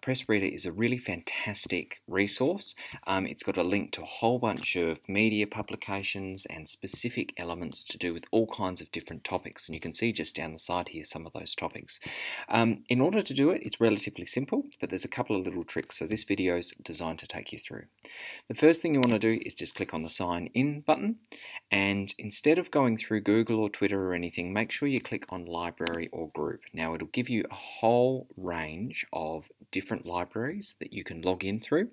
PressReader is a really fantastic resource. It's got a link to a whole bunch of media publications and specific elements to do with all kinds of different topics, and you can see just down the side here some of those topics. In order to do it, it's relatively simple, but there's a couple of little tricks, so this video is designed to take you through. The first thing you want to do is just click on the Sign In button, and instead of going through Google or Twitter or anything, make sure you click on Library or Group. Now it'll give you a whole range of different libraries that you can log in through.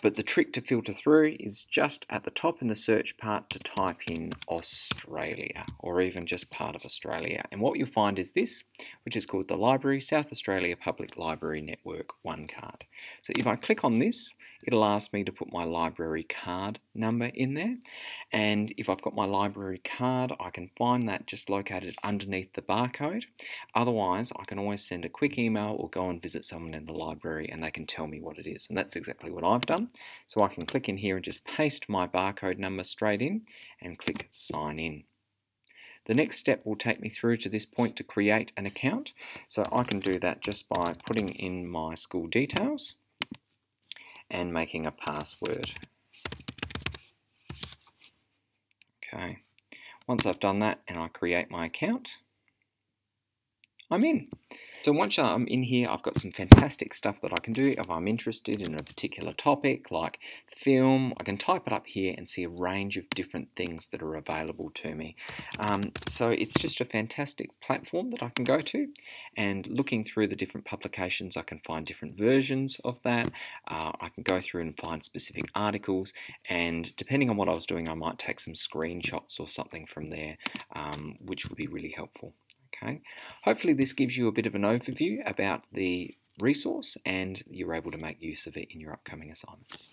But the trick to filter through is just at the top in the search part to type in Australia, or even just part of Australia. And what you'll find is this, which is called the Library South Australia Public Library Network OneCard. So if I click on this, it'll ask me to put my library card number in there. And if I've got my library card, I can find that just located underneath the barcode. Otherwise, I can always send a quick email or go and visit someone in the library and they can tell me what it is. And that's exactly what I've done. So I can click in here and just paste my barcode number straight in and click Sign In. The next step will take me through to this point to create an account. So I can do that just by putting in my school details and making a password. Okay, once I've done that and I create my account, I'm in. So once I'm in here, I've got some fantastic stuff that I can do. If I'm interested in a particular topic like film, I can type it up here and see a range of different things that are available to me. So it's just a fantastic platform that I can go to, and looking through the different publications, I can find different versions of that. I can go through and find specific articles, and depending on what I was doing, I might take some screenshots or something from there, which would be really helpful. Okay. Hopefully this gives you a bit of an overview about the resource and you're able to make use of it in your upcoming assignments.